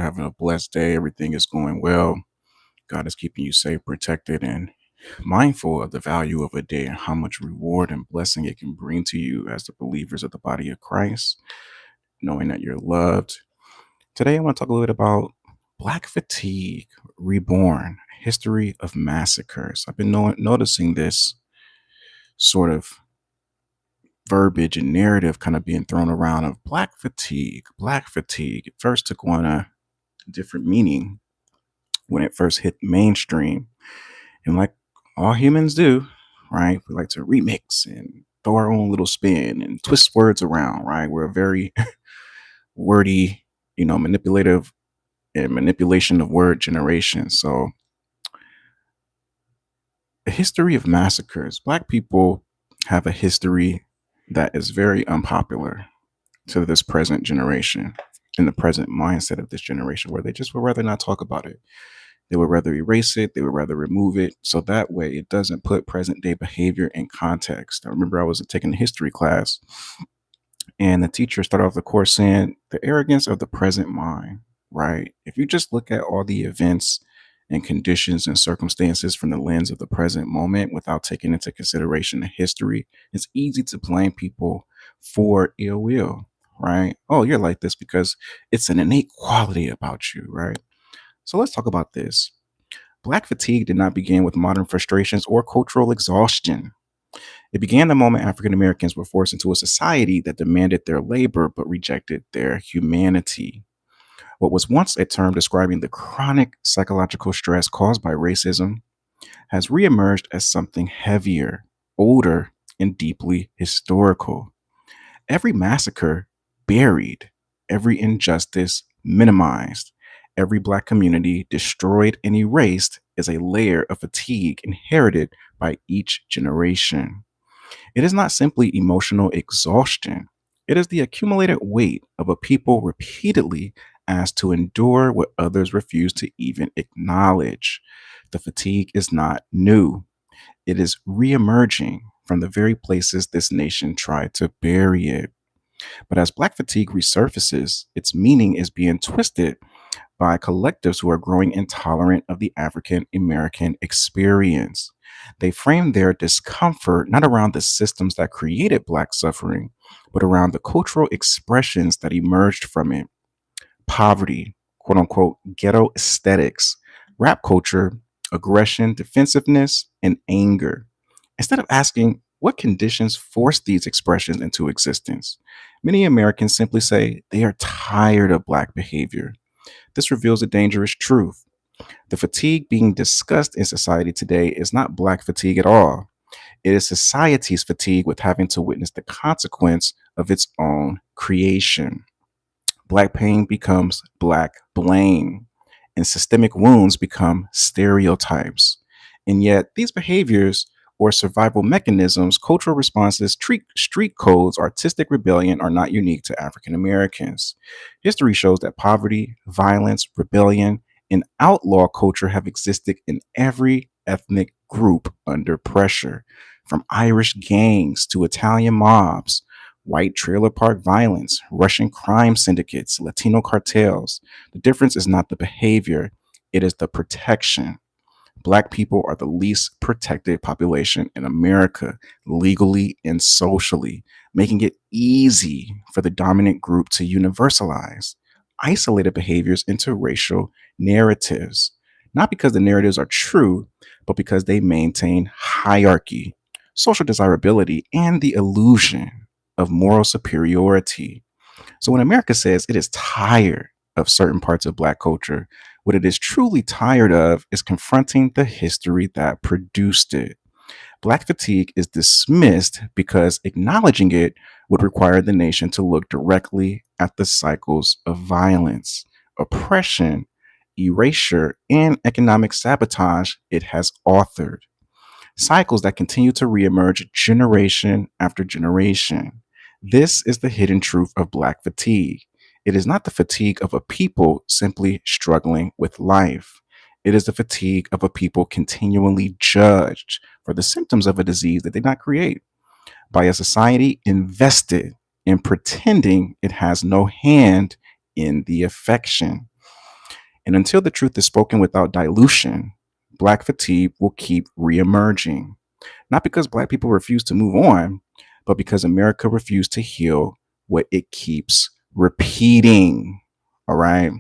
having a blessed day. Everything is going well. God is keeping you safe, protected, and mindful of the value of a day and how much reward and blessing it can bring to you as the believers of the body of Christ, knowing that you're loved. Today, I want to talk a little bit about Black fatigue, reborn, history of massacres. I've been noticing this sort of verbiage and narrative kind of being thrown around of Black fatigue. Black fatigue. It first took on a different meaning when it first hit mainstream. And like all humans do, right? We like to remix and throw our own little spin and twist words around, right? We're a very wordy, manipulative and manipulation of word generation. So the history of massacres, Black people have a history that is very unpopular to this present generation, in the present mindset of this generation, where they just would rather not talk about it. They would rather erase it. They would rather remove it. So that way it doesn't put present day behavior in context. I remember I was taking a history class and the teacher started off the course saying the arrogance of the present mind, right? If you just look at all the events and conditions and circumstances from the lens of the present moment without taking into consideration the history, it's easy to blame people for ill will, right? Oh, you're like this because it's an innate quality about you, right? So let's talk about this. Black fatigue did not begin with modern frustrations or cultural exhaustion. It began the moment African Americans were forced into a society that demanded their labor but rejected their humanity. What was once a term describing the chronic psychological stress caused by racism has reemerged as something heavier, older, and deeply historical. Every massacre buried, every injustice minimized, every Black community destroyed and erased is a layer of fatigue inherited by each generation. It is not simply emotional exhaustion, it is the accumulated weight of a people repeatedly asked to endure what others refuse to even acknowledge. The fatigue is not new, it is reemerging from the very places this nation tried to bury it. But as Black fatigue resurfaces, its meaning is being twisted by collectives who are growing intolerant of the African American experience. They frame their discomfort not around the systems that created Black suffering, but around the cultural expressions that emerged from it. Poverty, quote unquote, ghetto aesthetics, rap culture, aggression, defensiveness, and anger. Instead of asking what conditions forced these expressions into existence, many Americans simply say they are tired of Black behavior. This reveals a dangerous truth. The fatigue being discussed in society today is not Black fatigue at all. It is society's fatigue with having to witness the consequence of its own creation. Black pain becomes Black blame, and systemic wounds become stereotypes. And yet, these behaviors or survival mechanisms, cultural responses, street codes, artistic rebellion are not unique to African Americans. History shows that poverty, violence, rebellion, and outlaw culture have existed in every ethnic group under pressure, from Irish gangs to Italian mobs, white trailer park violence, Russian crime syndicates, Latino cartels. The difference is not the behavior, it is the protection. Black people are the least protected population in America, legally and socially, making it easy for the dominant group to universalize isolated behaviors into racial narratives. Not because the narratives are true, but because they maintain hierarchy, social desirability, and the illusion of moral superiority. So when America says it is tired of certain parts of Black culture, what it is truly tired of is confronting the history that produced it. Black fatigue is dismissed because acknowledging it would require the nation to look directly at the cycles of violence, oppression, erasure, and economic sabotage it has authored. Cycles that continue to reemerge generation after generation. This is the hidden truth of Black fatigue. It is not the fatigue of a people simply struggling with life. It is the fatigue of a people continually judged for the symptoms of a disease that they did not create by a society invested in pretending it has no hand in the affection. And until the truth is spoken without dilution, Black fatigue will keep reemerging. Not because Black people refuse to move on, but because America refused to heal what it keeps repeating. All right.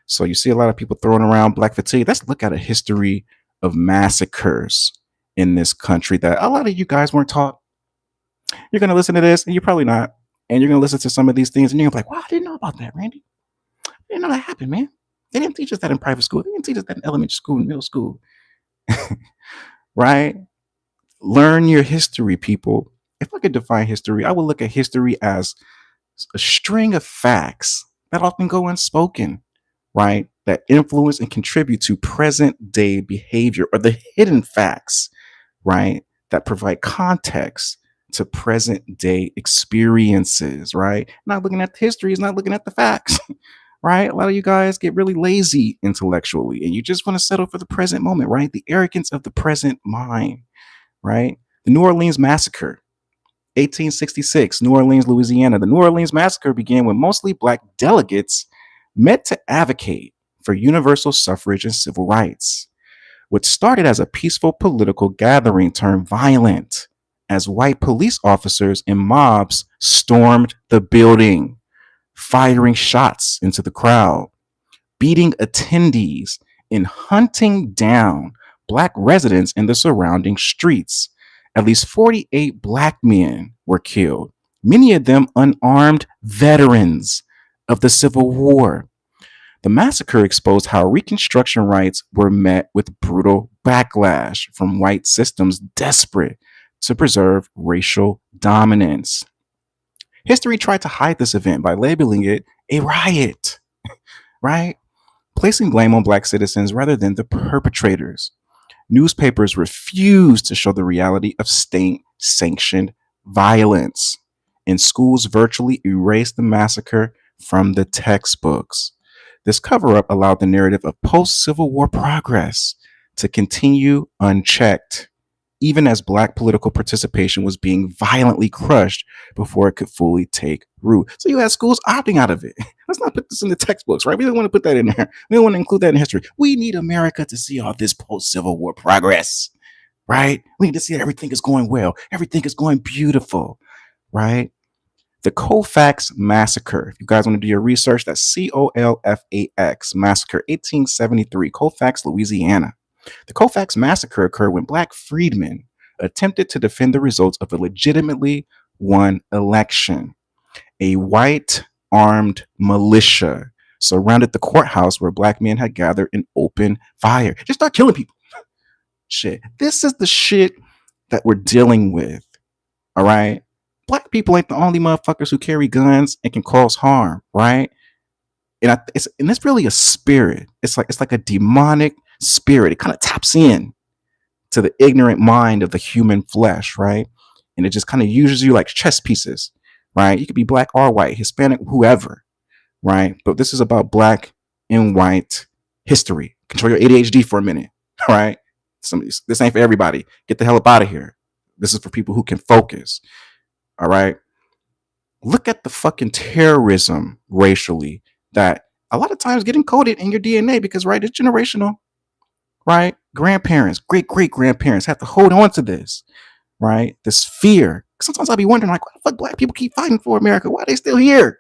So you see a lot of people throwing around Black fatigue. Let's look at a history of massacres in this country that a lot of you guys weren't taught. You're going to listen to this, and you're probably not. And you're going to listen to some of these things, and you're going to be like, wow, I didn't know about that, Randy. I didn't know that happened, man. They didn't teach us that in private school. They didn't teach us that in elementary school and middle school. Right? Learn your history, people. If I could define history, I would look at history as a string of facts that often go unspoken, right? That influence and contribute to present day behavior, or the hidden facts, right? That provide context to present day experiences, right? Not looking at the history, is not looking at the facts, right? A lot of you guys get really lazy intellectually and you just want to settle for the present moment, right? The arrogance of the present mind, right? The New Orleans Massacre, 1866, New Orleans, Louisiana. The New Orleans Massacre began when mostly Black delegates met to advocate for universal suffrage and civil rights. What started as a peaceful political gathering turned violent as white police officers and mobs stormed the building, firing shots into the crowd, beating attendees, and hunting down Black residents in the surrounding streets. At least 48 Black men were killed, many of them unarmed veterans of the Civil War. The massacre exposed how Reconstruction rights were met with brutal backlash from white systems desperate to preserve racial dominance. History tried to hide this event by labeling it a riot, right? Placing blame on Black citizens rather than the perpetrators. Newspapers refused to show the reality of state sanctioned violence, and schools virtually erased the massacre from the textbooks. This cover up allowed the narrative of post Civil War progress to continue unchecked, even as Black political participation was being violently crushed before it could fully take root. So you had schools opting out of it. Let's not put this in the textbooks, right? We don't want to put that in there. We don't want to include that in history. We need America to see all this post Civil War progress, right? We need to see that everything is going well, everything is going beautiful, right? The Colfax Massacre. If you guys want to do your research, that's Colfax Massacre, 1873, Colfax, Louisiana. The Colfax Massacre occurred when Black freedmen attempted to defend the results of a legitimately won election. A white armed militia surrounded the courthouse where Black men had gathered and opened fire. Just start killing people. Shit. This is the shit that we're dealing with. All right. Black people ain't the only motherfuckers who carry guns and can cause harm, right? And it's really a spirit. It's like a demonic spirit. It kind of taps in to the ignorant mind of the human flesh, right? And it just kind of uses you like chess pieces, right? You could be Black or white, Hispanic, whoever, right? But this is about Black and white history. Control your ADHD for a minute, all right? This ain't for everybody. Get the hell up out of here. This is for people who can focus. All right. Look at the fucking terrorism racially that a lot of times get encoded in your DNA because, right, it's generational, right? Grandparents, great grandparents have to hold on to this, right? This fear. Sometimes I'll be wondering, like, why the fuck Black people keep fighting for America? Why are they still here?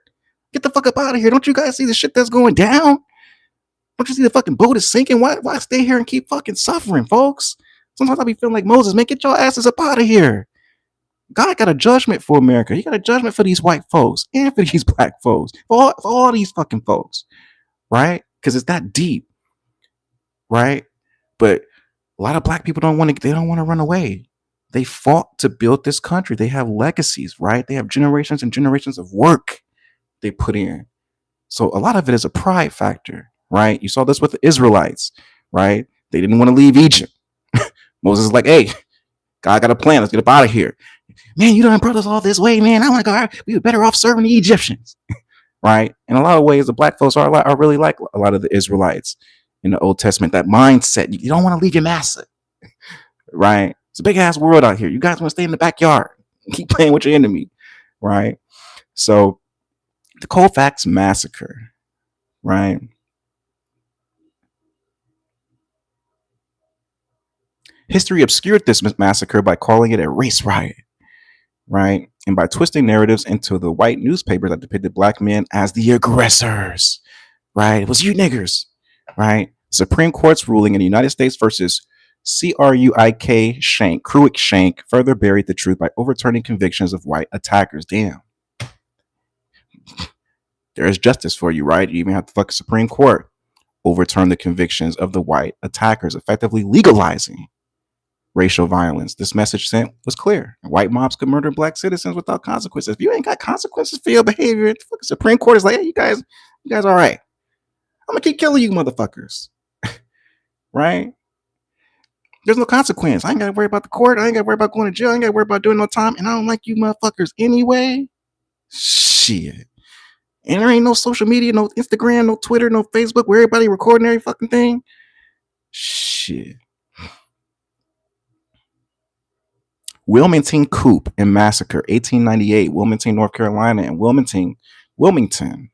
Get the fuck up out of here. Don't you guys see the shit that's going down? Don't you see the fucking boat is sinking? Why stay here and keep fucking suffering, folks? Sometimes I'll be feeling like Moses, man, get your asses up out of here. God got a judgment for America. He got a judgment for these white folks and for these Black folks, for all these fucking folks, right? Because it's that deep, right? But a lot of Black people don't want to run away. They fought to build this country. They have legacies, right? They have generations and generations of work they put in. So a lot of it is a pride factor, right? You saw this with the Israelites, right? They didn't want to leave Egypt. Moses is like, hey, God got a plan. Let's get up out of here. Man, you done brought us all this way, man. I want to go. We were better off serving the Egyptians, right? In a lot of ways, the Black folks are really like a lot of the Israelites in the Old Testament. That mindset, you don't want to leave your master, right? It's a big ass world out here. You guys want to stay in the backyard, keep playing with your enemy, right? So, the Colfax Massacre, right? History obscured this massacre by calling it a race riot, right? And by twisting narratives into the white newspapers that depicted black men as the aggressors, right? It was you niggers, right? Supreme Court's ruling in the United States versus Cruick Shank further buried the truth by overturning convictions of white attackers. Damn. There is justice for you, right? You even have the fucking Supreme Court overturn the convictions of the white attackers, effectively legalizing racial violence. This message sent was clear. White mobs could murder black citizens without consequences. If you ain't got consequences for your behavior, the fucking Supreme Court is like, hey, you guys all right. I'm gonna keep killing you motherfuckers. Right? There's no consequence. I ain't gotta worry about the court. I ain't gotta worry about going to jail. I ain't gotta worry about doing no time. And I don't like you motherfuckers anyway. Shit. And there ain't no social media, no Instagram, no Twitter, no Facebook where everybody recording every fucking thing. Shit. Wilmington Coup and Massacre, 1898, Wilmington, North Carolina, and Wilmington,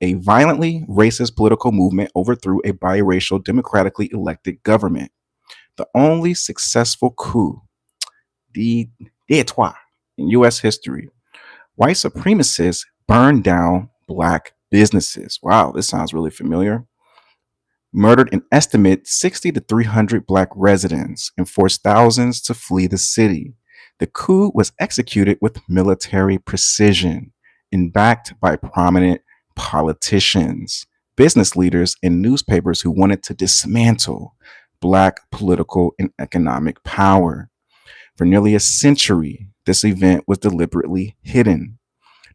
a violently racist political movement overthrew a biracial, democratically elected government. The only successful coup d'etat in U.S. history. White supremacists burned down black businesses. Wow, this sounds really familiar. Murdered an estimate 60 to 300 black residents and forced thousands to flee the city. The coup was executed with military precision and backed by prominent politicians, business leaders, and newspapers who wanted to dismantle black political and economic power. For nearly a century, this event was deliberately hidden.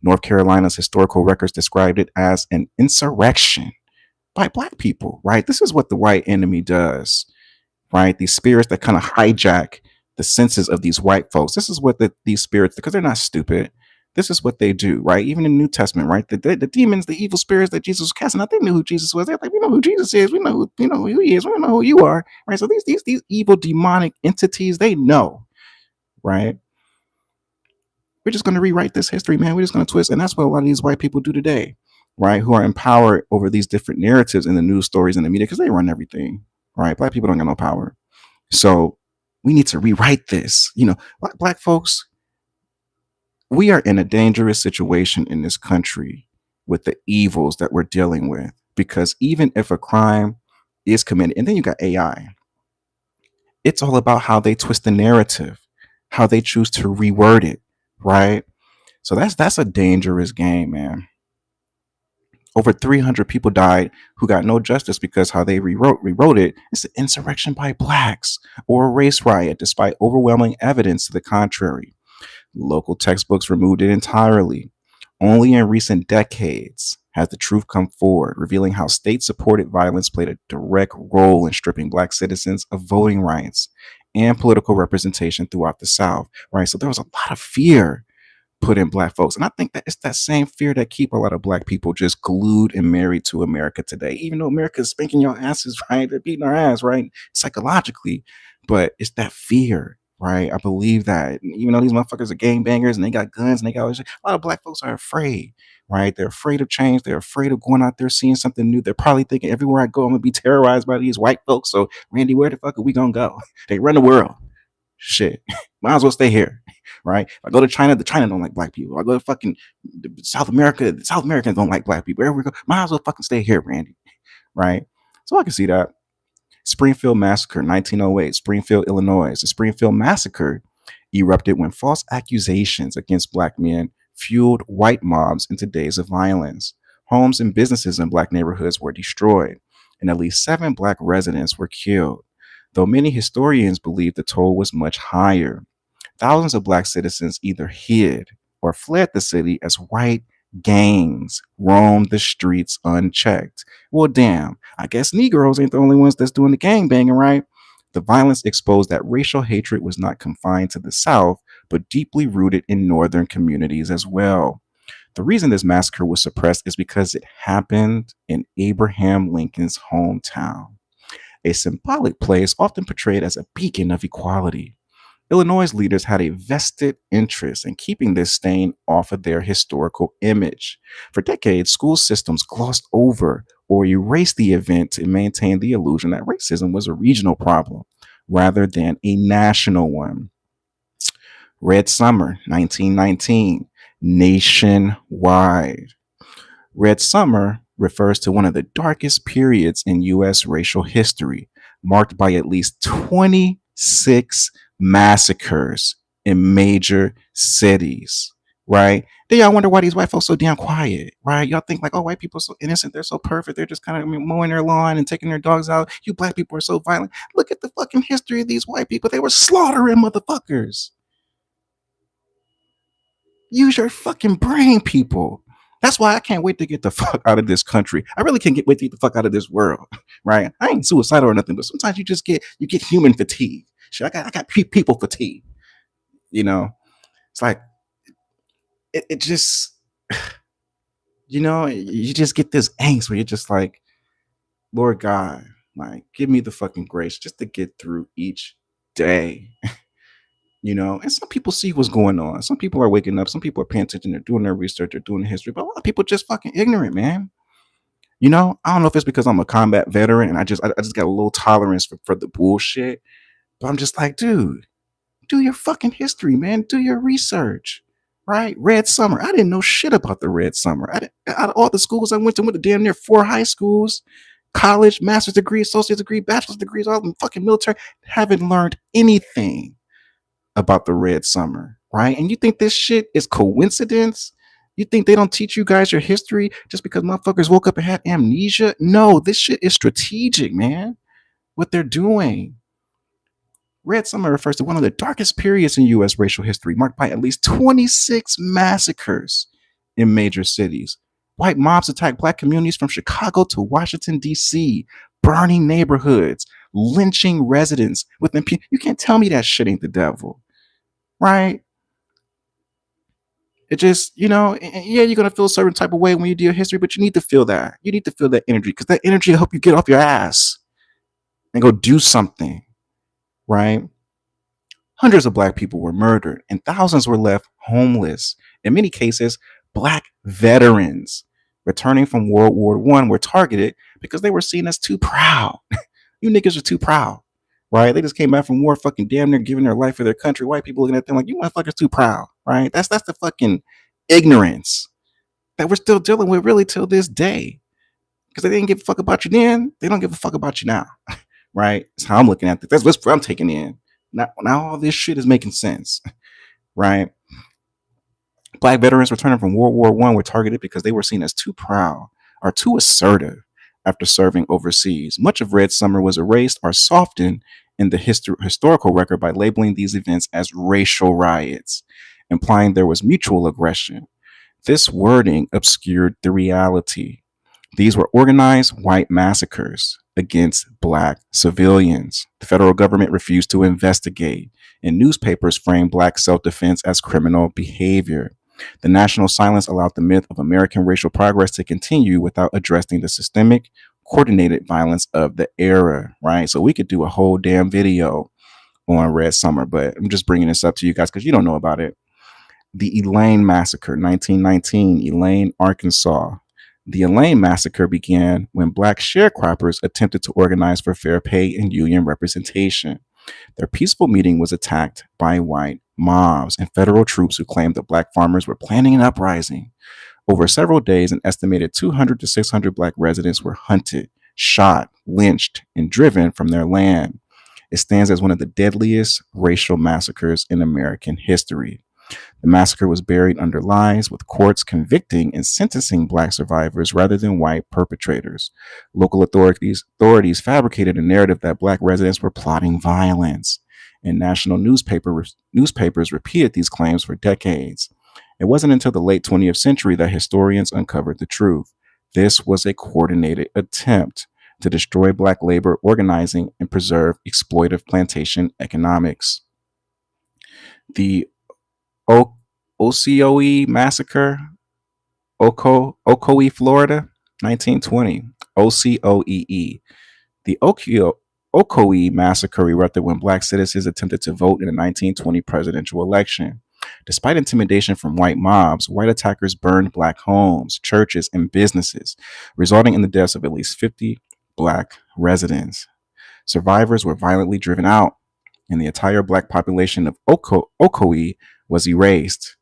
North Carolina's historical records described it as an insurrection by black people, right? This is what the white enemy does, right? These spirits that kind of hijack the senses of these white folks. This is what these spirits, because they're not stupid, this is what they do, right? Even in the New Testament, right? The demons, the evil spirits that Jesus was casting out, they knew who Jesus was. They're like, we know who Jesus is. We know who he is. We know who you are, right? So these evil demonic entities, they know, right? We're just going to rewrite this history, man. We're just going to twist. And that's what a lot of these white people do today, right? Who are empowered over these different narratives in the news stories and the media because they run everything, right? Black people don't got no power. So we need to rewrite this. Black folks, we are in a dangerous situation in this country with the evils that we're dealing with. Because even if a crime is committed, and then you got AI, it's all about how they twist the narrative, how they choose to reword it, right? So that's a dangerous game, man. Over 300 people died who got no justice because how they rewrote it. It's an insurrection by blacks or a race riot, despite overwhelming evidence to the contrary. Local textbooks removed it entirely. Only in recent decades has the truth come forward, revealing how state-supported violence played a direct role in stripping black citizens of voting rights and political representation throughout the South, right? So there was a lot of fear put in black folks. And I think that it's that same fear that keep a lot of black people just glued and married to America today. Even though America is spanking your asses, right? They're beating our ass, right? Psychologically. But it's that fear, right? I believe that even though these motherfuckers are gangbangers and they got guns and they got all this shit, a lot of black folks are afraid, right? They're afraid of change. They're afraid of going out there, seeing something new. They're probably thinking everywhere I go, I'm going to be terrorized by these white folks. So Randy, where the fuck are we going to go? They run the world. Shit. Might as well stay here. Right? If I go to China, the China don't like black people. If I go to fucking South America, the South Americans don't like black people. Wherever we go, might as well fucking stay here, Randy. Right? So I can see that. Springfield Massacre, 1908, Springfield, Illinois. The Springfield Massacre erupted when false accusations against black men fueled white mobs into days of violence. Homes and businesses in black neighborhoods were destroyed, and at least 7 black residents were killed, though many historians believe the toll was much higher. Thousands of black citizens either hid or fled the city as white gangs roamed the streets unchecked. Well, damn, I guess Negroes ain't the only ones that's doing the gang banging, right? The violence exposed that racial hatred was not confined to the South, but deeply rooted in Northern communities as well. The reason this massacre was suppressed is because it happened in Abraham Lincoln's hometown, a symbolic place often portrayed as a beacon of equality. Illinois' leaders had a vested interest in keeping this stain off of their historical image. For decades, school systems glossed over or erased the event to maintain the illusion that racism was a regional problem, rather than a national one. Red Summer, 1919, nationwide. Red Summer refers to one of the darkest periods in U.S. racial history, marked by at least 26 massacres in major cities, right? Then y'all wonder why these white folks so damn quiet, right? Y'all think like, oh, white people are so innocent, they're so perfect, they're just kind of mowing their lawn and taking their dogs out. You black people are so violent. Look at the fucking history of these white people. They were slaughtering motherfuckers. Use your fucking brain, people. That's why I can't wait to get the fuck out of this country. I really can't wait to get the fuck out of this world, right? I ain't suicidal or nothing, but sometimes you get human fatigue. Shit, I got people fatigue. You know, it's like it just, you just get this angst where you're just like, Lord God, like, give me the fucking grace just to get through each day. And some people see what's going on. Some people are waking up. Some people are paying attention. They're doing their research. They're doing the history. But a lot of people just fucking ignorant, man. I don't know if it's because I'm a combat veteran and I just got a little tolerance for the bullshit. But I'm just like, dude, do your fucking history, man. Do your research, right? Red Summer. I didn't know shit about the Red Summer. Out of all the schools I went to damn near 4 high schools, college, master's degree, associate's degree, bachelor's degrees, all the fucking military. Haven't learned anything about the Red Summer, right? And you think this shit is coincidence? You think they don't teach you guys your history just because motherfuckers woke up and had amnesia? No, this shit is strategic, man. What they're doing. Red Summer refers to one of the darkest periods in U.S. racial history, marked by at least 26 massacres in major cities. White mobs attacked black communities from Chicago to Washington, D.C., burning neighborhoods, lynching residents with impunity. You can't tell me that shit ain't the devil, right? It just, yeah, you're gonna feel a certain type of way when you do your history, but you need to feel that. You need to feel that energy because that energy will help you get off your ass and go do something, right? Hundreds of black people were murdered and thousands were left homeless. In many cases, black veterans returning from World War I were targeted because they were seen as too proud. You niggas are too proud, right? They just came back from war, fucking damn near giving their life for their country. White people looking at them like, you motherfuckers too proud, right? That's the fucking ignorance that we're still dealing with really till this day. Because they didn't give a fuck about you then, they don't give a fuck about you now, right? That's how I'm looking at it. That's what I'm taking in. Now all this shit is making sense, right? Black veterans returning from World War I were targeted because they were seen as too proud or too assertive after serving overseas. Much of Red Summer was erased or softened in the historical record by labeling these events as racial riots, implying there was mutual aggression. This wording obscured the reality. These were organized white massacres against black civilians. The federal government refused to investigate, and newspapers framed black self-defense as criminal behavior. The national silence allowed the myth of American racial progress to continue without addressing the systemic, coordinated violence of the era, right? So we could do a whole damn video on Red Summer, but I'm just bringing this up to you guys because you don't know about it. The Elaine Massacre, 1919, Elaine, Arkansas. The Elaine Massacre began when black sharecroppers attempted to organize for fair pay and union representation. Their peaceful meeting was attacked by white mobs and federal troops who claimed that black farmers were planning an uprising. Over several days, an estimated 200 to 600 black residents were hunted, shot, lynched, and driven from their land. It stands as one of the deadliest racial massacres in American history. The massacre was buried under lies, with courts convicting and sentencing black survivors rather than white perpetrators. Local authorities fabricated a narrative that black residents were plotting violence, and national newspapers repeated these claims for decades. It wasn't until the late 20th century that historians uncovered the truth. This was a coordinated attempt to destroy black labor organizing and preserve exploitive plantation economics. The Ocoee Massacre, Ocoee, Florida, 1920. OCOEE. The Ocoee Massacre erupted when black citizens attempted to vote in the 1920 presidential election. Despite intimidation from white mobs, white attackers burned black homes, churches, and businesses, resulting in the deaths of at least 50 black residents. Survivors were violently driven out and the entire black population of Ocoee was erased,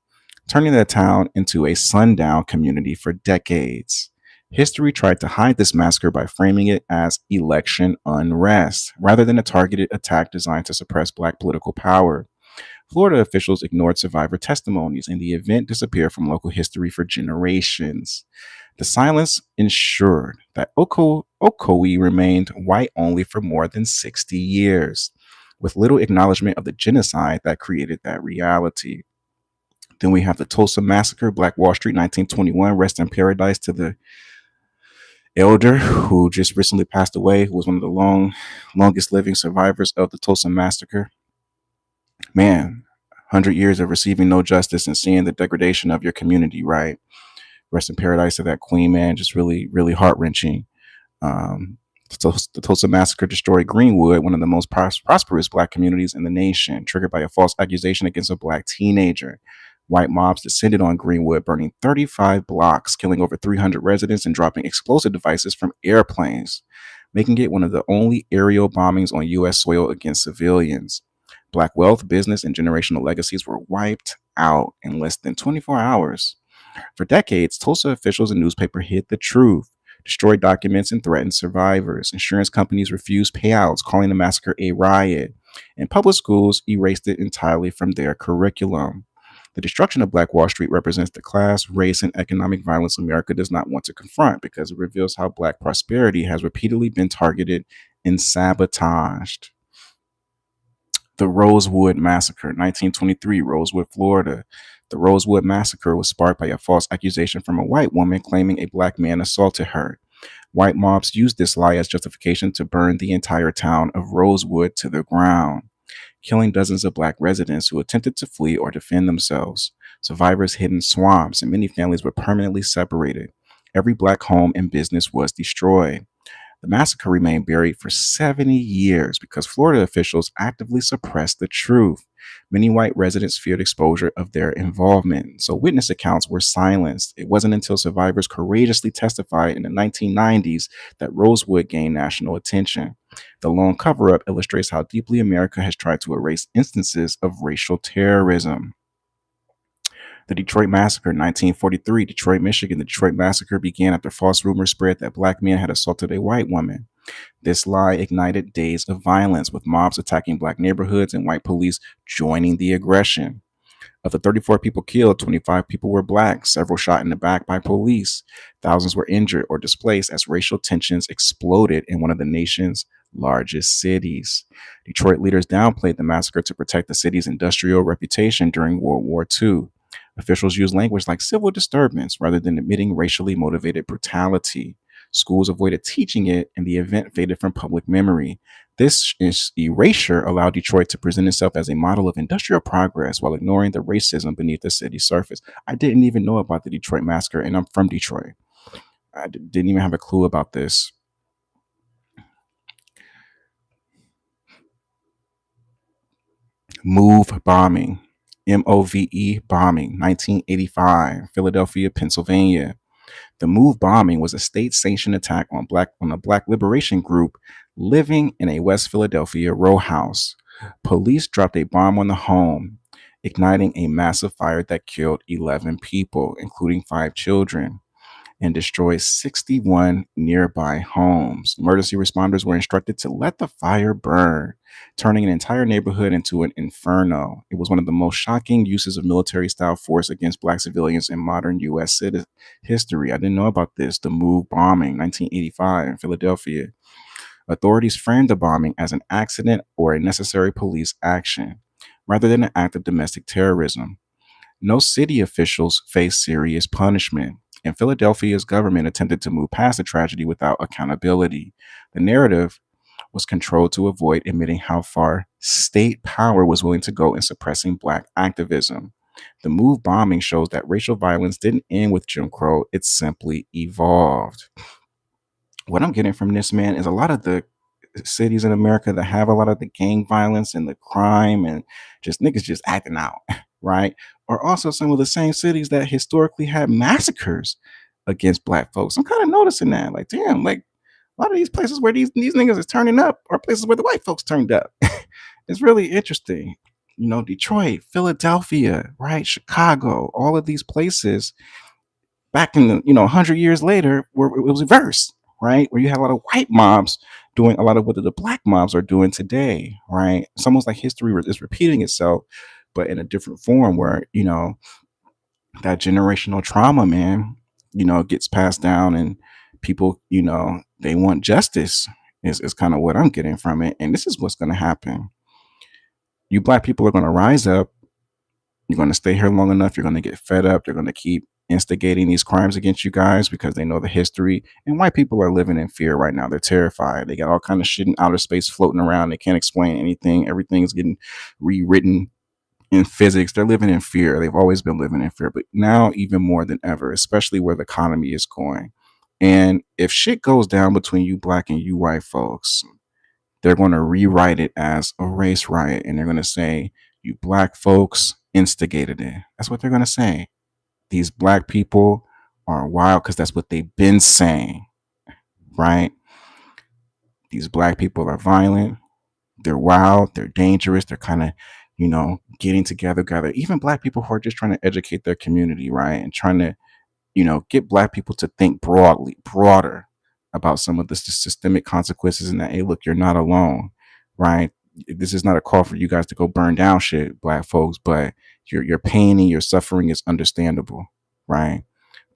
turning the town into a sundown community for decades. History tried to hide this massacre by framing it as election unrest, rather than a targeted attack designed to suppress black political power. Florida officials ignored survivor testimonies, and the event disappeared from local history for generations. The silence ensured that Ocoee remained white only for more than 60 years, with little acknowledgement of the genocide that created that reality. Then we have the Tulsa Massacre, Black Wall Street, 1921. Rest in paradise to the elder who just recently passed away, who was one of the longest living survivors of the Tulsa Massacre. Man, 100 years of receiving no justice and seeing the degradation of your community, right? Rest in paradise to that queen, man. Just really, really heart wrenching. Um, the Tulsa Massacre destroyed Greenwood, one of the most prosperous black communities in the nation, triggered by a false accusation against a black teenager. White mobs descended on Greenwood, burning 35 blocks, killing over 300 residents, and dropping explosive devices from airplanes, making it one of the only aerial bombings on U.S. soil against civilians. Black wealth, business, and generational legacies were wiped out in less than 24 hours. For decades, Tulsa officials and newspapers hid the truth, destroyed documents, and threatened survivors. Insurance companies refused payouts, calling the massacre a riot, and public schools erased it entirely from their curriculum. The destruction of Black Wall Street represents the class, race, and economic violence America does not want to confront because it reveals how Black prosperity has repeatedly been targeted and sabotaged. The Rosewood Massacre, 1923, Rosewood, Florida. The Rosewood Massacre was sparked by a false accusation from a white woman claiming a black man assaulted her. White mobs used this lie as justification to burn the entire town of Rosewood to the ground, killing dozens of black residents who attempted to flee or defend themselves. Survivors hid in swamps, and many families were permanently separated. Every black home and business was destroyed. The massacre remained buried for 70 years because Florida officials actively suppressed the truth. Many white residents feared exposure of their involvement, so witness accounts were silenced. It wasn't until survivors courageously testified in the 1990s that Rosewood gained national attention. The long cover up illustrates how deeply America has tried to erase instances of racial terrorism. The Detroit Massacre, 1943, Detroit, Michigan. The Detroit Massacre began after false rumors spread that black men had assaulted a white woman. This lie ignited days of violence, with mobs attacking black neighborhoods and white police joining the aggression. Of the 34 people killed, 25 people were black, several shot in the back by police. Thousands were injured or displaced as racial tensions exploded in one of the nation's largest cities. Detroit leaders downplayed the massacre to protect the city's industrial reputation during World War II. Officials used language like civil disturbance rather than admitting racially motivated brutality. Schools avoided teaching it, and the event faded from public memory. This erasure allowed Detroit to present itself as a model of industrial progress while ignoring the racism beneath the city's surface. I didn't even know about the Detroit Massacre, and I'm from Detroit. Didn't even have a clue about this. Move bombing. MOVE bombing, 1985, Philadelphia, Pennsylvania. The Move bombing was a state-sanctioned attack on a black liberation group living in a West Philadelphia row house. Police dropped a bomb on the home, igniting a massive fire that killed 11 people, including 5 children, and destroyed 61 nearby homes. Emergency responders were instructed to let the fire burn, turning an entire neighborhood into an inferno. It was one of the most shocking uses of military style force against black civilians in modern U.S. history. I didn't know about this. The Move bombing, 1985 in Philadelphia. Authorities framed the bombing as an accident or a necessary police action, rather than an act of domestic terrorism. No city officials faced serious punishment, and Philadelphia's government attempted to move past the tragedy without accountability. The narrative was controlled to avoid admitting how far state power was willing to go in suppressing black activism. The Move bombing shows that racial violence didn't end with Jim Crow, it simply evolved. What I'm getting from this, man, is a lot of the cities in America that have a lot of the gang violence and the crime and just niggas just acting out, right? Are also some of the same cities that historically had massacres against black folks. I'm kind of noticing that. Like, damn, like a lot of these places where these niggas is turning up are places where the white folks turned up. It's really interesting. Detroit, Philadelphia, right? Chicago, all of these places back in the 100 years later, where it was reversed, right? Where you have a lot of white mobs doing a lot of what the black mobs are doing today, right? It's almost like history is repeating itself, but in a different form, where that generational trauma, man, gets passed down, and people, they want justice. Is kind of what I'm getting from it, and this is what's going to happen. You black people are going to rise up. You're going to stay here long enough. You're going to get fed up. They're going to keep instigating these crimes against you guys because they know the history. And white people are living in fear right now. They're terrified. They got all kind of shit in outer space floating around. They can't explain anything. Everything's getting rewritten in physics. They're living in fear. They've always been living in fear, but now even more than ever, especially where the economy is going. And if shit goes down between you black and you white folks, they're going to rewrite it as a race riot, and they're going to say you black folks instigated it. That's what they're going to say. These black people are wild because that's what they've been saying, right? These black people are violent. They're wild. They're dangerous. They're kind of, getting together. Even black people who are just trying to educate their community, right? And trying to, get black people to think broader about some of the systemic consequences, and that, hey, look, you're not alone, right? This is not a call for you guys to go burn down shit, black folks, but your pain and your suffering is understandable, right?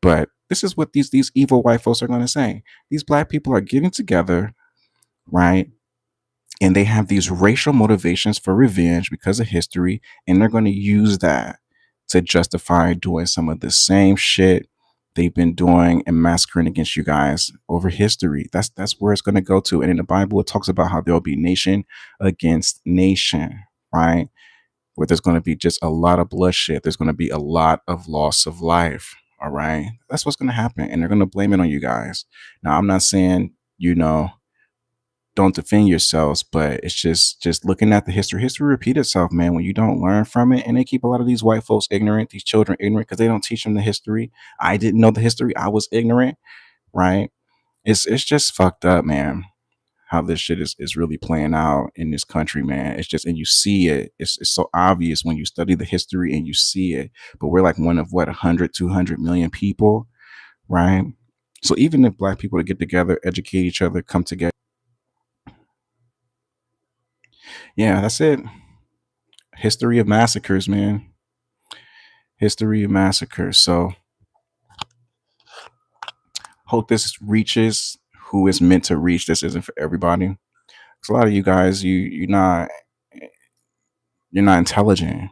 But this is what these evil white folks are going to say. These black people are getting together, right? And they have these racial motivations for revenge because of history, and they're going to use that to justify doing some of the same shit they've been doing and massacring against you guys over history. That's where it's going to go to. And in the Bible, it talks about how there'll be nation against nation, right? Where there's going to be just a lot of bloodshed. There's going to be a lot of loss of life. All right. That's what's going to happen. And they're going to blame it on you guys. Now, I'm not saying, don't defend yourselves, but it's just looking at the history repeat itself, man. When you don't learn from it, and they keep a lot of these white folks ignorant, these children ignorant, because they don't teach them the history. I didn't know the history. I was ignorant, right? It's just fucked up, man, how this shit is really playing out in this country, man. It's just, and you see it. It's so obvious when you study the history and you see it. But we're like one of what, 100, 200 million people, right? So even if black people to get together, educate each other, come together. Yeah, that's it. History of massacres, man. History of massacres. So hope this reaches who is meant to reach. This isn't for everybody. Because a lot of you guys, you're not intelligent.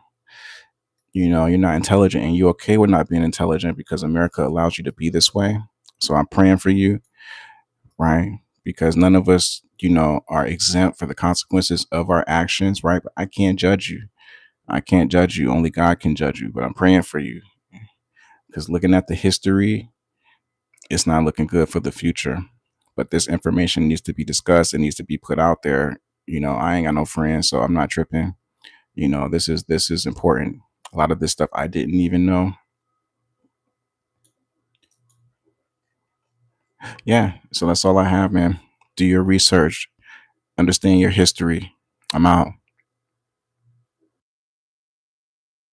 You're not intelligent, and you're okay with not being intelligent because America allows you to be this way. So I'm praying for you, right? Because none of us, are exempt for the consequences of our actions, right? But I can't judge you. I can't judge you. Only God can judge you. But I'm praying for you because looking at the history, it's not looking good for the future. But this information needs to be discussed. It needs to be put out there. I ain't got no friends, so I'm not tripping. This is important. A lot of this stuff I didn't even know. Yeah, so that's all I have, man. Do your research, understand your history. I'm out.